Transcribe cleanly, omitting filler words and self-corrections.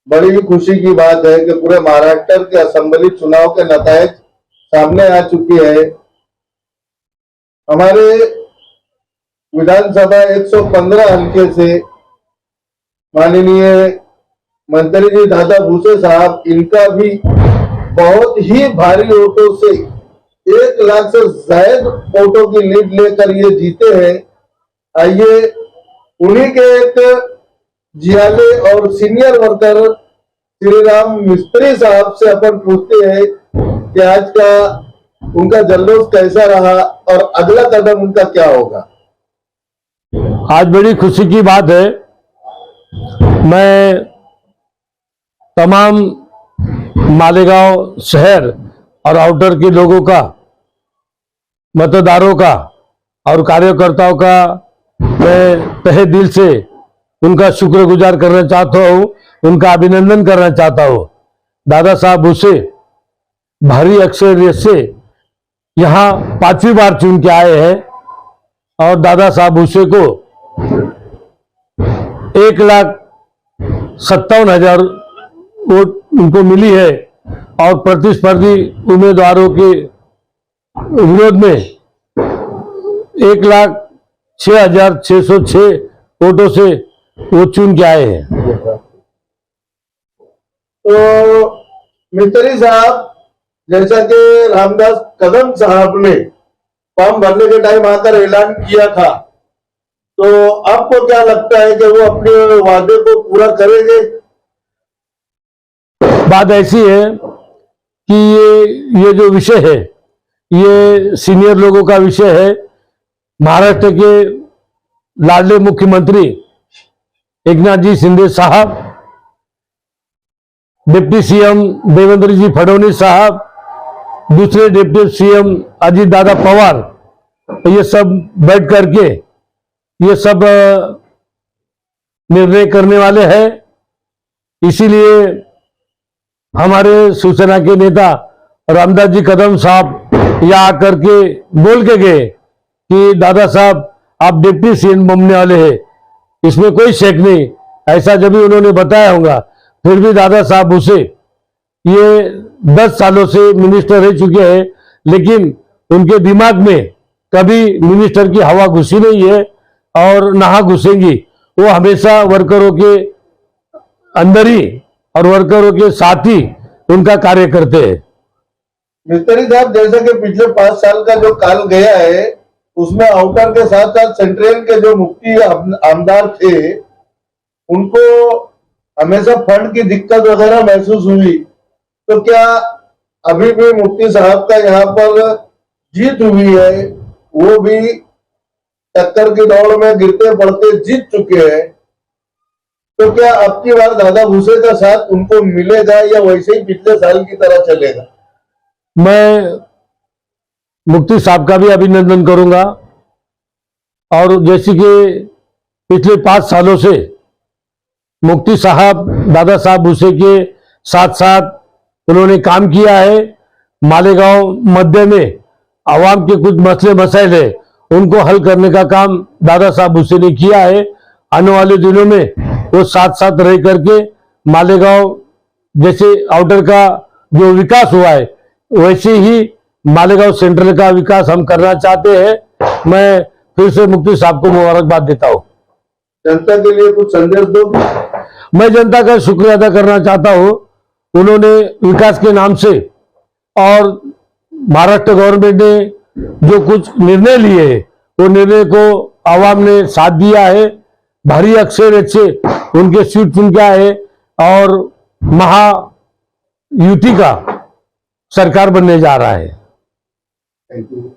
बड़ी ही खुशी की बात है कि पूरे महाराष्ट्र के असेंबली चुनाव के नतीजे सामने आ चुकी है। हमारे विधानसभा 115 हल्के से माननीय मंत्री जी दादा भूसे साहब, इनका भी बहुत ही भारी वोटों से 1 लाख से ज्यादा वोटों की लीड लेकर ये जीते हैं। आइए उन्हीं के एक जियाले और सीनियर वर्कर श्री राम मिस्त्री साहब से अपन पूछते हैं कि आज का उनका जल्लोष कैसा रहा और अगला कदम उनका क्या होगा। आज बड़ी खुशी की बात है। मैं तमाम मालेगांव शहर और आउटर के लोगों का, मतदारों का और कार्यकर्ताओं का मैं तहे दिल से उनका शुक्रगुजार करना चाहता हूं, उनका अभिनंदन करना चाहता हूं। दादा साहब भूसे भारी अक्षर से यहाँ 5वीं बार चुन के आए हैं और दादा साहब भूसे को 1,57,000 वोट उनको मिली है और प्रतिस्पर्धी उम्मीदवारों के विरोध में 1,06,606 वोटों से वो चुन के आए हैं। तो मिस्त्री साहब, जैसा कि रामदास कदम साहब ने फॉर्म भरने के टाइम आकर ऐलान किया था, तो आपको क्या लगता है कि वो अपने वादे को पूरा करेंगे? बात ऐसी है कि ये जो विषय है ये सीनियर लोगों का विषय है। महाराष्ट्र के लाडले मुख्यमंत्री एकनाथ जी शिंदे साहब, डिप्टी सीएम देवेंद्र जी फडणवीस साहब, दूसरे डिप्टी सीएम अजीत दादा पवार, ये सब बैठ करके ये सब निर्णय करने वाले हैं। इसीलिए हमारे शिवसेना के नेता रामदास जी कदम साहब यहाँ आकर के बोल के गए कि दादा साहब आप डिप्टी सीएम बनने वाले हैं, इसमें कोई शक नहीं। ऐसा जब भी उन्होंने बताया होगा, फिर भी दादा साहब भूसे ये 10 सालों से मिनिस्टर रह चुके हैं, लेकिन उनके दिमाग में कभी मिनिस्टर की हवा घुसी नहीं है और ना घुसेंगी। वो हमेशा वर्करों के अंदर ही और वर्करों के साथ ही उनका कार्य करते हैं। मिस्त्री साहब, जैसे कि पिछले 5 साल का जो काल गया है, उसमें आउटर के साथ साथ सेंट्रल के जो मुफ्ती आमदार थे, उनको हमेशा फंड की दिक्कत वगैरह महसूस हुई। तो क्या अभी भी मुफ्ती साहब का यहाँ पर जीत हुई है? वो भी टक्कर की दौड़ में गिरते पड़ते जीत चुके हैं, तो क्या अब की बार दादा भूसे का साथ उनको मिलेगा या वैसे ही पिछले साल की तरह चलेगा? मैं मुफ्ती साहब का भी अभिनंदन करूंगा और जैसे कि पिछले 5 सालों से मुफ्ती साहब दादा साहब भूसे के साथ साथ उन्होंने काम किया है। मालेगांव मध्य में आवाम के कुछ मसले मसाइल है, उनको हल करने का काम दादा साहब भूसे ने किया है। आने वाले दिनों में वो साथ साथ रह करके मालेगांव जैसे आउटर का जो विकास हुआ है, वैसे ही मालेगांव सेंट्रल का विकास हम करना चाहते हैं। मैं फिर से मुफ्ती साहब को मुबारकबाद देता हूँ। जनता के लिए कुछ संदेश दो। मैं जनता का शुक्रिया अदा करना चाहता हूँ। उन्होंने विकास के नाम से और महाराष्ट्र गवर्नमेंट ने जो कुछ निर्णय लिए हैं, वो निर्णय को आवाम ने साथ दिया है। भारी अक्षर से उनके सीट चुन के आए और महायुति का सरकार बनने जा रहा है। Thank you.